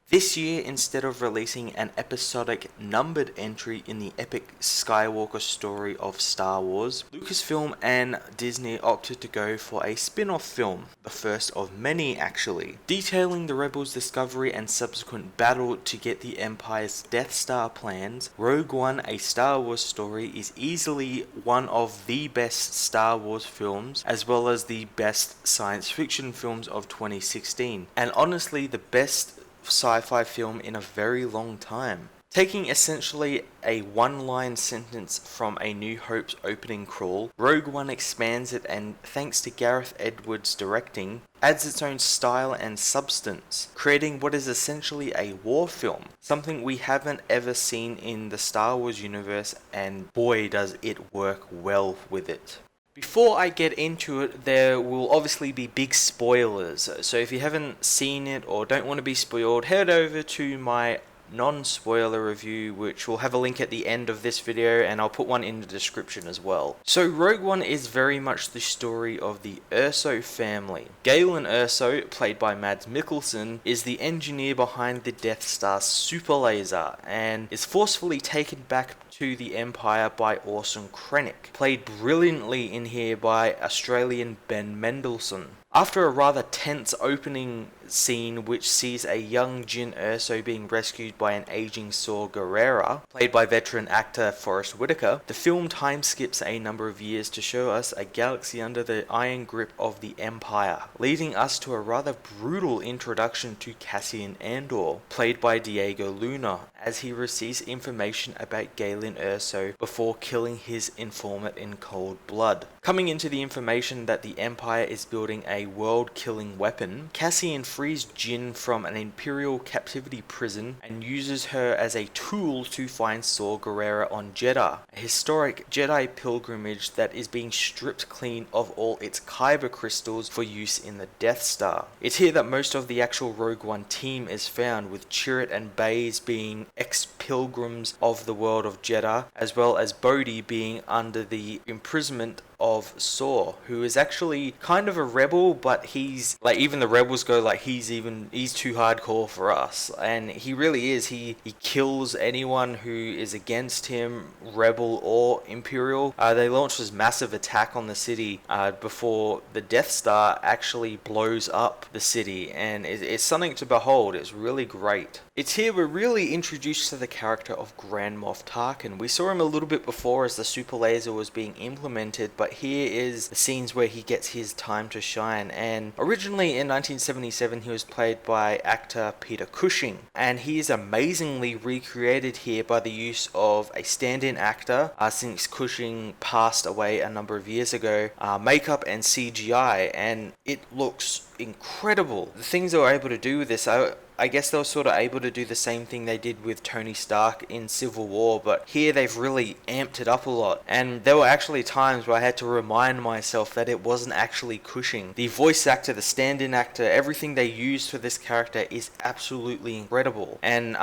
This year, instead of releasing an episodic numbered entry in the epic Skywalker story of Star Wars, Lucasfilm and Disney opted to go for a spin-off film, the first of many actually, detailing the Rebels' discovery and subsequent battle to get the Empire's Death Star plans. Rogue One, a Star Wars story, is easily one of the best Star Wars films, as well as the best science fiction films of 2016, and honestly the best sci-fi film in a very long time. Taking essentially a one-line sentence from A New Hope's opening crawl, Rogue One expands it and, thanks to Gareth Edwards' directing, adds its own style and substance, creating what is essentially a war film, something we haven't ever seen in the Star Wars universe, and boy does it work well with it. Before I get into it, there will obviously be big spoilers, so if you haven't seen it or don't want to be spoiled, head over to my non-spoiler review, which will have a link at the end of this video, and I'll put one in the description as well. So Rogue One is very much the story of the Erso family. Galen Erso, played by Mads Mikkelsen, is the engineer behind the Death Star super laser, and is forcefully taken back to the Empire by Orson Krennic, played brilliantly in here by Australian Ben Mendelsohn. After a rather tense opening scene which sees a young Jyn Erso being rescued by an aging Saw Gerrera, played by veteran actor Forrest Whitaker, the film time skips a number of years to show us a galaxy under the iron grip of the Empire, leading us to a rather brutal introduction to Cassian Andor, played by Diego Luna, as he receives information about Galen Erso before killing his informant in cold blood. Coming into the information that the Empire is building a world-killing weapon, Cassian frees Jyn from an Imperial captivity prison and uses her as a tool to find Saw Gerrera on Jedha, a historic Jedi pilgrimage that is being stripped clean of all its kyber crystals for use in the Death Star. It's here that most of the actual Rogue One team is found, with Chirrut and Baze being ex-pilgrims of the world of Jedha, as well as Bodhi being under the imprisonment of Saw, who is actually kind of a rebel, but he's like, even the rebels go like, he's too hardcore for us, and he really is. He kills anyone who is against him, rebel or Imperial. They launch this massive attack on the city before the Death Star actually blows up the city, and it's something to behold. It's really great. It's here we're really introduced to the character of Grand Moff Tarkin. We saw him a little bit before as the super laser was being implemented, but here is the scenes where he gets his time to shine. And originally in 1977 he was played by actor Peter Cushing, and he is amazingly recreated here by the use of a stand-in actor since Cushing passed away a number of years ago, makeup and CGI, and it looks incredible. The things they were able to do with this, I guess they were sort of able to do the same thing they did with Tony Stark in Civil War, but here they've really amped it up a lot. And there were actually times where I had to remind myself that it wasn't actually Cushing. The voice actor, the stand-in actor, everything they used for this character is absolutely incredible. And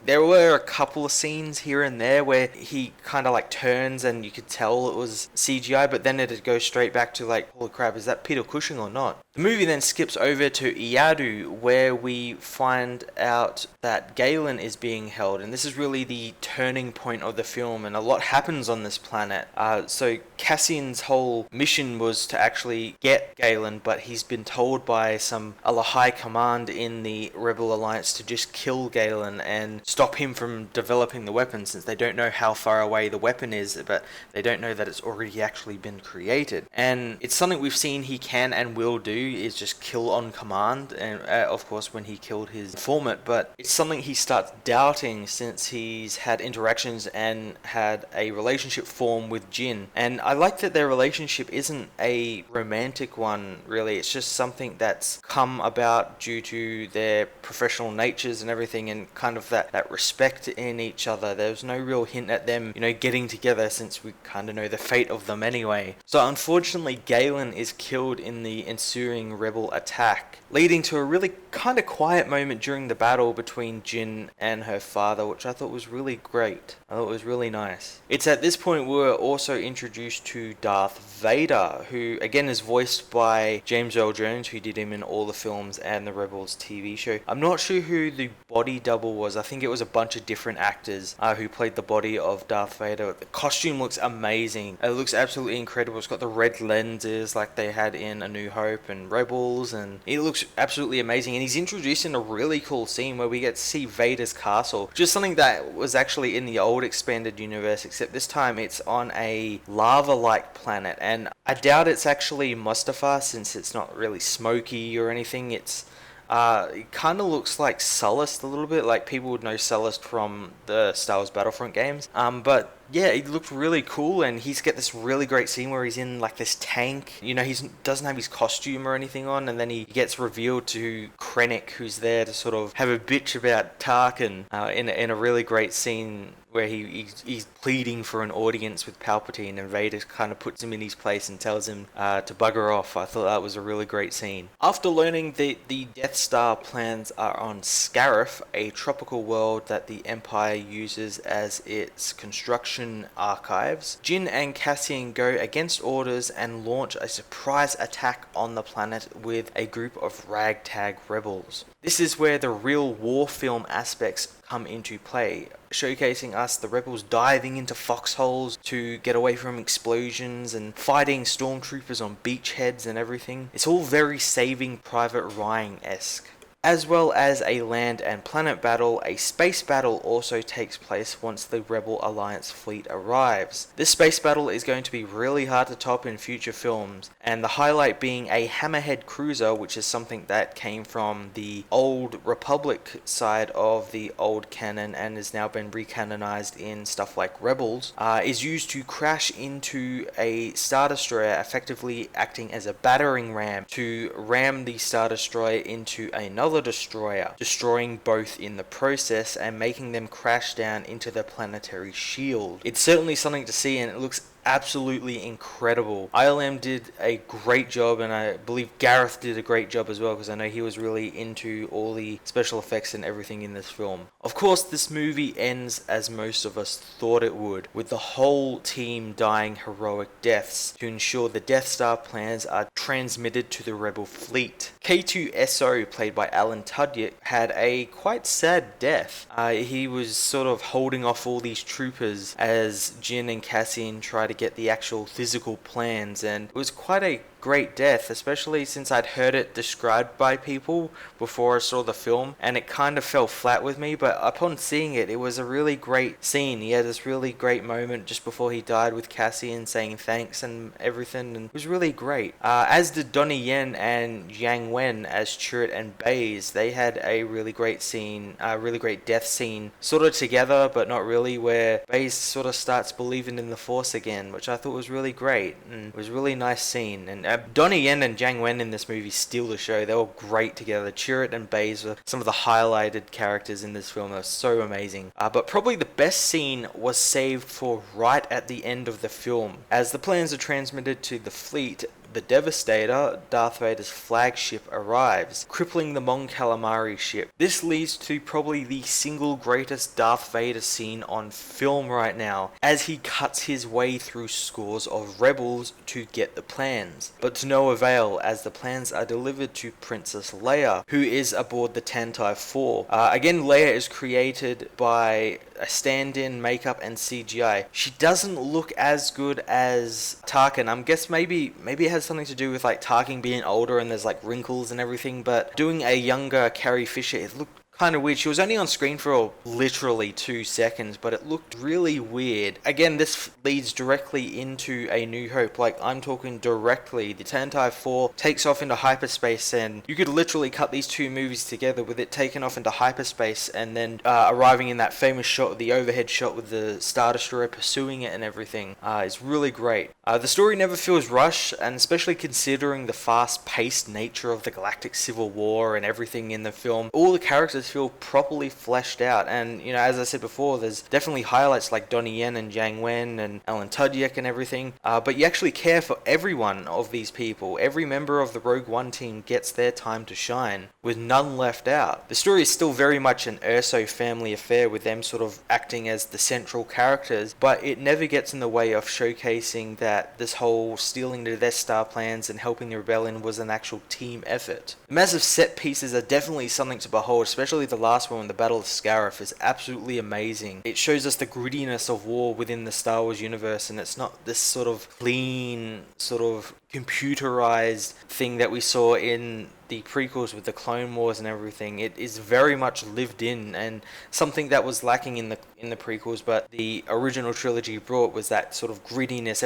there were a couple of scenes here and there where he kind of like turns and you could tell it was CGI, but then it'd go straight back to like, holy crap, is that Peter Cushing or not? The movie then skips over to Iadu, where we find out that Galen is being held, and this is really the turning point of the film, and a lot happens on this planet. So Cassian's whole mission was to actually get Galen, but he's been told by some other high command in the Rebel Alliance to just kill Galen and stop him from developing the weapon, since they don't know how far away the weapon is, but they don't know that it's already actually been created. And it's something we've seen he can and will do, is just kill on command, and of course when he killed his informant, but it's something he starts doubting since he's had interactions and had a relationship form with Jyn. And I like that their relationship isn't a romantic one really, it's just something that's come about due to their professional natures and everything, and kind of that respect in each other. There's no real hint at them, getting together, since we kind of know the fate of them anyway. So unfortunately Galen is killed in the ensuing rebel attack, leading to a really kind of quiet moment during the battle between Jin and her father, which I thought was really great. I thought it was really nice. It's at this point we're also introduced to Darth Vader, who again is voiced by James Earl Jones, who did him in all the films and the Rebels TV show. I'm not sure who the body double was. I think it was a bunch of different actors who played the body of Darth Vader. The costume looks amazing. It looks absolutely incredible. It's got the red lenses like they had in A New Hope and Rebels, and it looks absolutely amazing. And he's introduced in a really cool scene where we get to see Vader's castle, just something that was actually in the old expanded universe, except this time it's on a lava-like planet, and I doubt it's actually Mustafar since it's not really smoky or anything. It kind of looks like Sullust a little bit, like people would know Sullust from the Star Wars Battlefront games. But yeah, it looked really cool, and he's got this really great scene where he's in like this tank. You know, he doesn't have his costume or anything on, and then he gets revealed to Krennic, who's there to sort of have a bitch about Tarkin in a really great scene where he's pleading for an audience with Palpatine, and Vader kind of puts him in his place and tells him to bugger off. I thought that was a really great scene. After learning that the Death Star plans are on Scarif, a tropical world that the Empire uses as its construction archives, Jin and Cassian go against orders and launch a surprise attack on the planet with a group of ragtag rebels. This is where the real war film aspects come into play, showcasing us the rebels diving into foxholes to get away from explosions and fighting stormtroopers on beachheads and everything. It's all very Saving Private Ryan-esque. As well as a land and planet battle, a space battle also takes place once the Rebel Alliance fleet arrives. This space battle is going to be really hard to top in future films, and the highlight being a Hammerhead cruiser, which is something that came from the old Republic side of the old canon and has now been recanonized in stuff like Rebels, is used to crash into a Star Destroyer, effectively acting as a battering ram to ram the Star Destroyer into another destroyer, destroying both in the process and making them crash down into the planetary shield. It's certainly something to see, and it looks absolutely incredible. ILM did a great job, and I believe Gareth did a great job as well, because I know he was really into all the special effects and everything in this film. Of course, this movie ends as most of us thought it would, with the whole team dying heroic deaths to ensure the Death Star plans are transmitted to the Rebel fleet. K2SO, played by Alan Tudyk, had a quite sad death. He was sort of holding off all these troopers as Jin and Cassian try to get the actual physical plans, and it was quite a great death, especially since I'd heard it described by people before I saw the film, and it kind of fell flat with me, but upon seeing it, it was a really great scene. He had this really great moment just before he died with Cassian saying thanks and everything, and it was really great. As did Donnie Yen and Yang Wen as Chirrut and Baze. They had a really great scene, a really great death scene, sort of together, but not really, where Baze sort of starts believing in the Force again, which I thought was really great, and it was a really nice scene. And Donnie Yen and Jiang Wen in this movie steal the show. They were great together. Chirrut and Baze were some of the highlighted characters in this film. They were so amazing. But probably the best scene was saved for right at the end of the film. As the plans are transmitted to the fleet, the Devastator, Darth Vader's flagship, arrives, crippling the Mon Calamari ship. This leads to probably the single greatest Darth Vader scene on film right now, as he cuts his way through scores of rebels to get the plans. But to no avail, as the plans are delivered to Princess Leia, who is aboard the Tantive 4. Again, Leia is created by a stand-in, makeup, and CGI. She doesn't look as good as Tarkin. I guess maybe it has something to do with like Tarkin being older and there's like wrinkles and everything, but doing a younger Carrie Fisher, it looked kind of weird. She was only on screen for literally 2 seconds, but it looked really weird. Again, this leads directly into A New Hope. Like, I'm talking directly. The Tantive 4 takes off into hyperspace, and you could literally cut these two movies together with it taken off into hyperspace and then arriving in that famous shot, the overhead shot with the Star Destroyer pursuing it and everything. It's really great. The story never feels rushed, and especially considering the fast-paced nature of the Galactic Civil War and everything in the film, all the characters feel properly fleshed out. And as I said before, there's definitely highlights like Donnie Yen and Jiang Wen and Alan Tudyk and everything. But you actually care for every one of these people. Every member of the Rogue One team gets their time to shine, with none left out. The story is still very much an Urso family affair, with them sort of acting as the central characters, but it never gets in the way of showcasing that this whole stealing the Death Star plans and helping the rebellion was an actual team effort. The massive set pieces are definitely something to behold, especially the last one, the Battle of Scarif, is absolutely amazing. It shows us the grittiness of war within the Star Wars universe, and it's not this sort of clean, sort of computerized thing that we saw in the prequels with the Clone Wars and everything. It is very much lived in, and something that was lacking in the prequels, but the original trilogy brought was that sort of grittiness.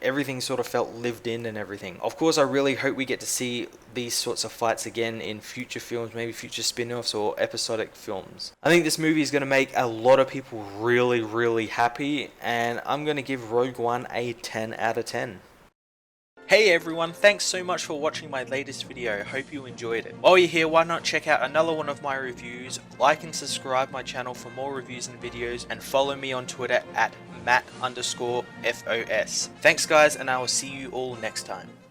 Everything sort of felt lived in and everything. Of course, I really hope we get to see these sorts of fights again in future films, maybe future spin-offs or episodic films. I think this movie is going to make a lot of people really, really happy, and I'm going to give Rogue One a 10 out of 10. Hey everyone, thanks so much for watching my latest video, hope you enjoyed it. While you're here, why not check out another one of my reviews, like and subscribe my channel for more reviews and videos, and follow me on Twitter at Matt_FOS. Thanks guys, and I will see you all next time.